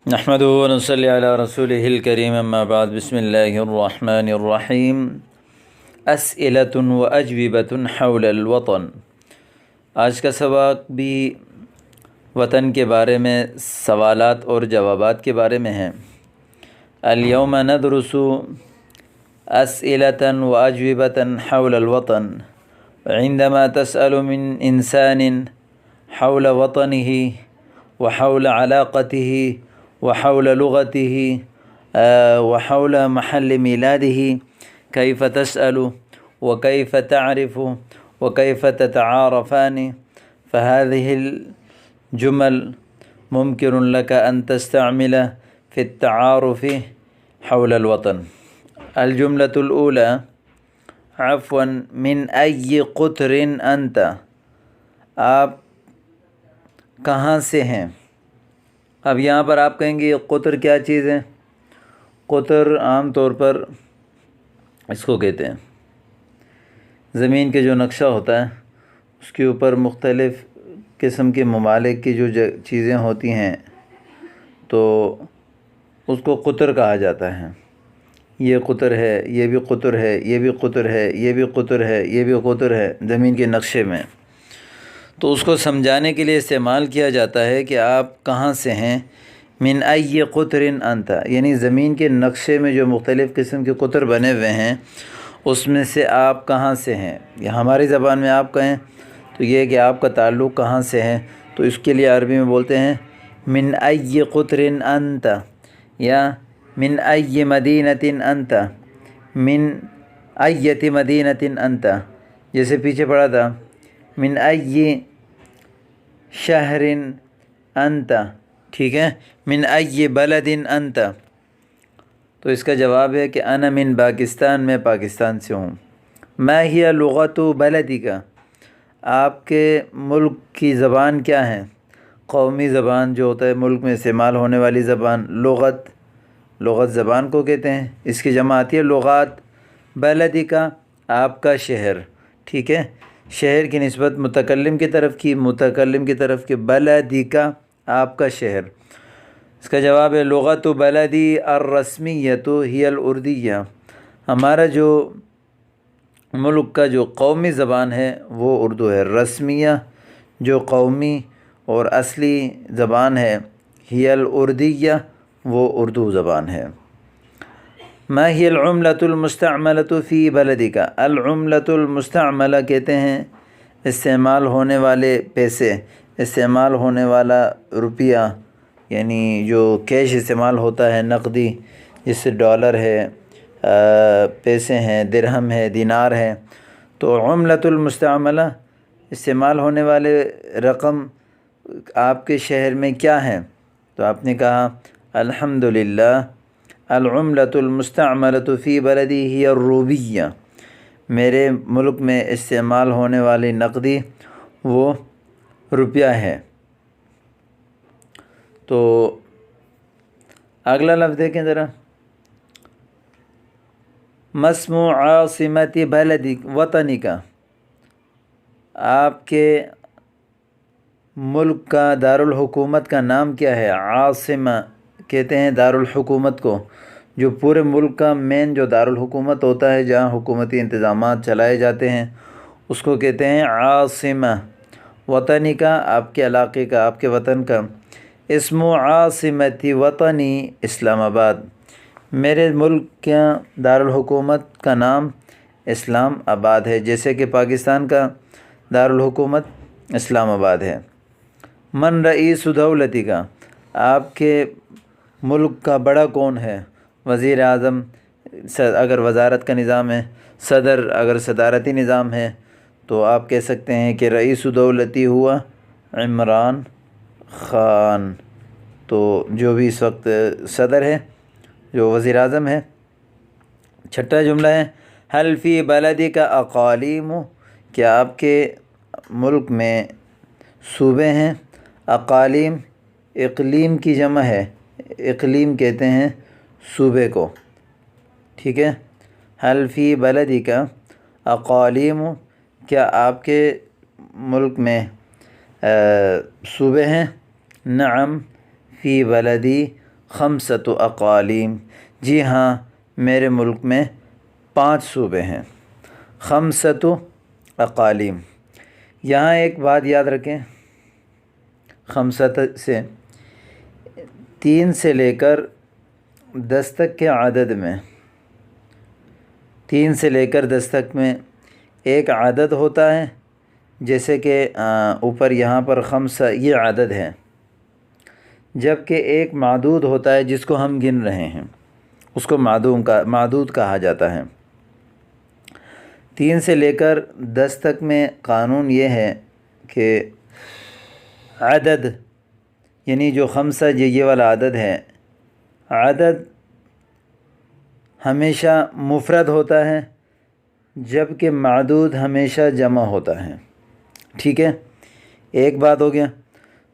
نحمدہ و نصلی علی رسولہ الکریم اما بعد بسم اللہ الرحمن الرحیم اسئلۃ و اجوبۃ حول الوطن۔ آج کا سبق بھی وطن کے بارے میں سوالات اور جوابات کے بارے میں ہے۔ اليوم ندرس اسئلۃ و اجوبۃ حول الوطن۔ عندما تسأل من انسان حول وطنه وحول علاقته وحول لغته وحول محل میلاده كيف تسأل وكيف تعرف وكيف تتعارفان، فهذه الجمل ممكن لك أن تستعمل في التعارف حول الوطن۔ الجملة الأولى عفوا من أي قطر أنت، آپ کہاں سے ہیں؟ اب یہاں پر آپ کہیں گے یہ قطر کیا چیز ہے؟ قطر عام طور پر اس کو کہتے ہیں زمین کے جو نقشہ ہوتا ہے اس کے اوپر مختلف قسم کے ممالک کی جو چیزیں ہوتی ہیں تو اس کو قطر کہا جاتا ہے۔ یہ قطر ہے، یہ بھی قطر ہے، یہ بھی قطر ہے، یہ بھی قطر ہے، یہ بھی قطر ہے زمین کے نقشے میں۔ تو اس کو سمجھانے کے لیے استعمال کیا جاتا ہے کہ آپ کہاں سے ہیں۔ من ای قطر انت، یعنی زمین کے نقشے میں جو مختلف قسم کے قطر بنے ہوئے ہیں اس میں سے آپ کہاں سے ہیں۔ یا ہماری زبان میں آپ کہیں تو یہ کہ آپ کا تعلق کہاں سے ہے، تو اس کے لیے عربی میں بولتے ہیں من ای قطر انت، یا من ای مدینۃ انت، من ایت مدینۃ انت، جیسے پیچھے پڑھا تھا من ای شہر انت، ٹھیک ہے، من ای بلد انت، تو اس کا جواب ہے کہ انا من پاکستان، میں پاکستان سے ہوں۔ ما ہی لغت بلدک، آپ کے ملک کی زبان کیا ہے؟ قومی زبان جو ہوتا ہے ملک میں استعمال ہونے والی زبان، لغت زبان کو کہتے ہیں، اس کی جمع آتی ہے لغات۔ بلدک آپ کا شہر، ٹھیک ہے، شہر کی نسبت متکلم کی طرف کی بلدک آپ کا شہر۔ اس کا جواب ہے لغت بلدی الرسمیۃ ہی الاردیہ، ہمارا جو ملک کا جو قومی زبان ہے وہ اردو ہے۔ رسمیہ جو قومی اور اصلی زبان ہے، ہی الاردیہ وہ اردو زبان ہے۔ ما ہی العملۃ المستعملۃ فی بلدک، العملۃ المستعملہ کہتے ہیں استعمال ہونے والے پیسے، استعمال ہونے والا روپیہ، یعنی جو کیش استعمال ہوتا ہے نقدی، جس سے ڈالر ہے، پیسے ہیں، درہم ہے، دینار ہے۔ تو عملۃ المستعملہ استعمال ہونے والے رقم آپ کے شہر میں کیا ہیں؟ تو آپ نے کہا الحمدللہ العملۃ المستعملۃ فی بلدی ہی الروبیہ، میرے ملک میں استعمال ہونے والی نقدی وہ روپیہ ہے۔ تو اگلا لفظ دیکھیں ذرا، مسم عاصمت بلدک وطنک، آپ کے ملک کا دارالحکومت کا نام کیا ہے؟ عاصمہ کہتے ہیں دارالحکومت کو، جو پورے ملک کا مین جو دارالحکومت ہوتا ہے جہاں حکومتی انتظامات چلائے جاتے ہیں اس کو کہتے ہیں عاصمہ۔ وطنی کا آپ کے علاقے کا، آپ کے وطن کا۔ اسم عاصمت وطنی اسلام آباد، میرے ملک کا دارالحکومت کا نام اسلام آباد ہے، جیسے کہ پاکستان کا دارالحکومت اسلام آباد ہے۔ من رئیس دولتی کا، آپ کے ملک کا بڑا کون ہے؟ وزیر اعظم اگر وزارت کا نظام ہے، صدر اگر صدارتی نظام ہے تو آپ کہہ سکتے ہیں کہ رئیس دولتی ہوا عمران خان، تو جو بھی اس وقت صدر ہے، جو وزیر اعظم ہے۔ چھٹا جملہ ہے حل فی بلدک اقالیم، کیا آپ کے ملک میں صوبے ہیں؟ اقالیم اقلیم کی جمع ہے، اقلیم کہتے ہیں صوبے کو، ٹھیک ہے۔ حل فی بلدک اقالیم، کیا آپ کے ملک میں صوبے ہیں؟ نعم فی بلدی خمسۃ اقالیم، جی ہاں میرے ملک میں 5 صوبے ہیں، خمسۃ اقالیم۔ یہاں ایک بات یاد رکھیں، خمسۃ سے 3 سے لے کر 10 تک کے عدد میں، 3 سے لے کر 10 تک میں ایک عدد ہوتا ہے، جیسے کہ اوپر یہاں پر خمسہ یہ عدد ہے، جبکہ ایک معدود ہوتا ہے جس کو ہم گن رہے ہیں، اس کو معدود کہا جاتا ہے۔ 3 سے لے کر 10 تک میں قانون یہ ہے کہ عدد یعنی جو خمسہ یہ والا عدد ہے، عدد ہمیشہ مفرد ہوتا ہے، جبکہ معدود ہمیشہ جمع ہوتا ہے، ٹھیک ہے، ایک بات ہو گیا۔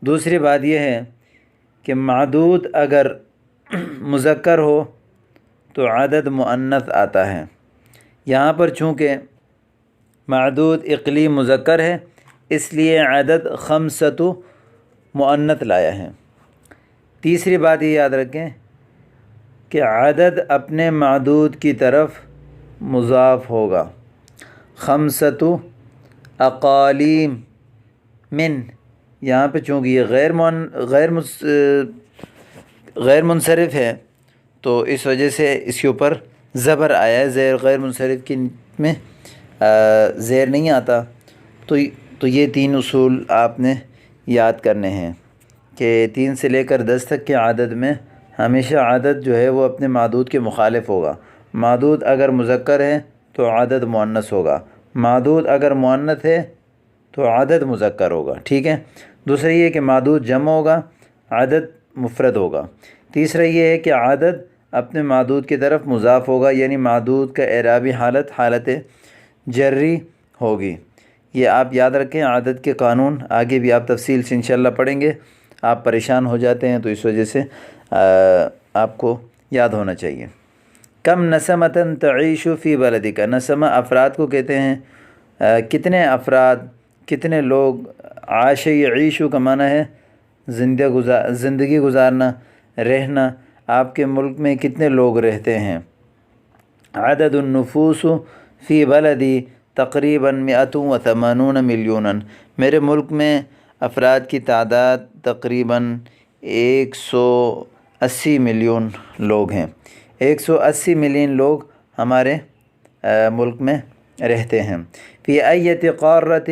دوسری بات یہ ہے کہ معدود اگر مذکر ہو تو عدد مؤنث آتا ہے، یہاں پر چونکہ معدود عقلی مذکر ہے اس لیے عدد خمسۃ مؤنث لایا ہے۔ تیسری بات یہ یاد رکھیں کہ عدد اپنے معدود کی طرف مضاف ہوگا، خمسۃ اقالیم من، یہاں پہ چونکہ یہ غیر منصرف ہے تو اس وجہ سے اس کے اوپر زبر آیا ہے، غیر منصرف کی میں زیر نہیں آتا، تو یہ 3 اصول آپ نے یاد کرنے ہیں کہ 3 سے لے کر 10 تک کے عدد میں ہمیشہ عدد جو ہے وہ اپنے معدود کے مخالف ہوگا، معدود اگر مذکر ہے تو عدد مؤنث ہوگا، معدود اگر مؤنث ہے تو عدد مذکر ہوگا، ٹھیک ہے۔ دوسرا یہ ہے کہ معدود جمع ہوگا، عدد مفرد ہوگا۔ تیسرا یہ ہے کہ عدد اپنے معدود کی طرف مضاف ہوگا، یعنی معدود کا اعرابی حالت جری ہوگی۔ یہ آپ یاد رکھیں، عدد کے قانون آگے بھی آپ تفصیل سے انشاءاللہ پڑھیں گے، آپ پریشان ہو جاتے ہیں تو اس وجہ سے آپ کو یاد ہونا چاہیے۔ کم نسمۃ تعیش فی بلدک، نسمہ افراد کو کہتے ہیں، کتنے افراد، کتنے لوگ، عاش یعیش کا معنی ہے زندگی گزارنا، رہنا، آپ کے ملک میں کتنے لوگ رہتے ہیں۔ عدد النفوس فی بلدی تقریباً 180 ملیون، میرے ملک میں افراد کی تعداد تقریباً 180 ملین لوگ ہیں، 180 ملین لوگ ہمارے ملک میں رہتے ہیں۔ فی ایت قارۃ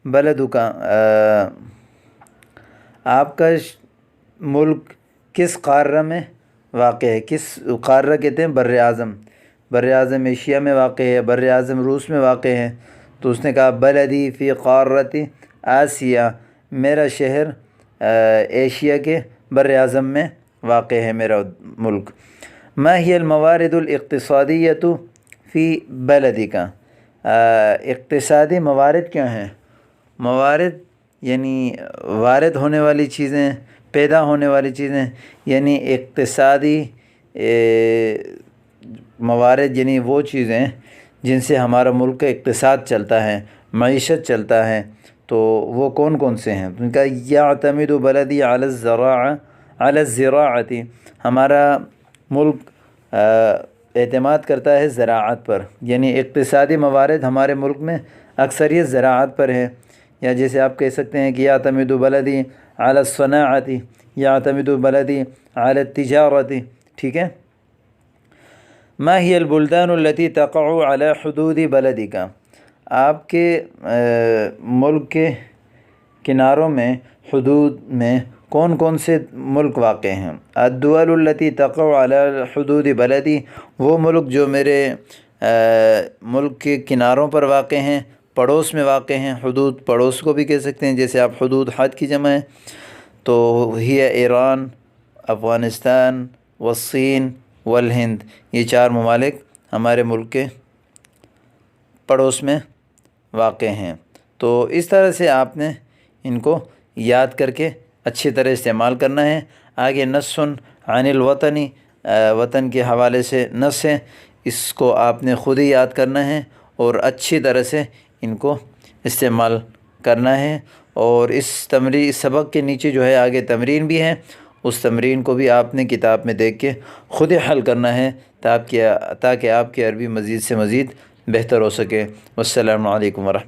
بلدک، آپ کا ملک کس قارہ میں واقع ہے، کس قارہ کہتے ہیں بر اعظم، بر اعظم ایشیا میں واقع ہے، بر اعظم روس میں واقع ہے، تو اس نے کہا بلدی فی قارۃ آسیہ، میرا شہر ایشیا کے بر اعظم میں واقع ہے میرا ملک۔ ما ہی الموارد الاقتصادیۃ فی بلدک، اقتصادی موارد کیا ہیں، موارد یعنی وارد ہونے والی چیزیں، پیدا ہونے والی چیزیں، یعنی اقتصادی موارد یعنی وہ چیزیں جن سے ہمارا ملک کا اقتصاد چلتا ہے، معیشت چلتا ہے، تو وہ کون کون سے ہیں؟ ان کا یعتمد بلدی علی الزراعۃ، ہمارا ملک اعتماد کرتا ہے زراعت پر، یعنی اقتصادی موارد ہمارے ملک میں اکثریت زراعت پر ہے، یا جیسے آپ کہہ سکتے ہیں کہ یعتمد بلدی علی الصناعۃ، یعتمد بلدی علی التجارۃ، ٹھیک ہے۔ ما ہی البلدان التي تقع على حدود بلدک، آپ کے ملک کے کناروں میں، حدود میں کون کون سے ملک واقع ہیں؟ الدول التي تقع على حدود بلدی، وہ ملک جو میرے ملک کے کناروں پر واقع ہیں، پڑوس میں واقع ہیں، حدود پڑوس کو بھی کہہ سکتے ہیں، جیسے آپ حدود حد کی جمع ہے تو ہی ایران، افغانستان والصین والہند، یہ 4 ممالک ہمارے ملک کے پڑوس میں واقع ہیں۔ تو اس طرح سے آپ نے ان کو یاد کر کے اچھی طرح استعمال کرنا ہے۔ آگے نص عن الوطنی، وطن کے حوالے سے نص ہے، اس کو آپ نے خود ہی یاد کرنا ہے اور اچھی طرح سے ان کو استعمال کرنا ہے۔ اور اس سبق کے نیچے جو ہے آگے تمرین بھی ہے، اس تمرین کو بھی آپ نے کتاب میں دیکھ کے خود ہی حل کرنا ہے تاکہ آپ کی عربی مزید سے مزید بہتر ہو سکے۔ والسلام علیکم ورحمۃ اللہ۔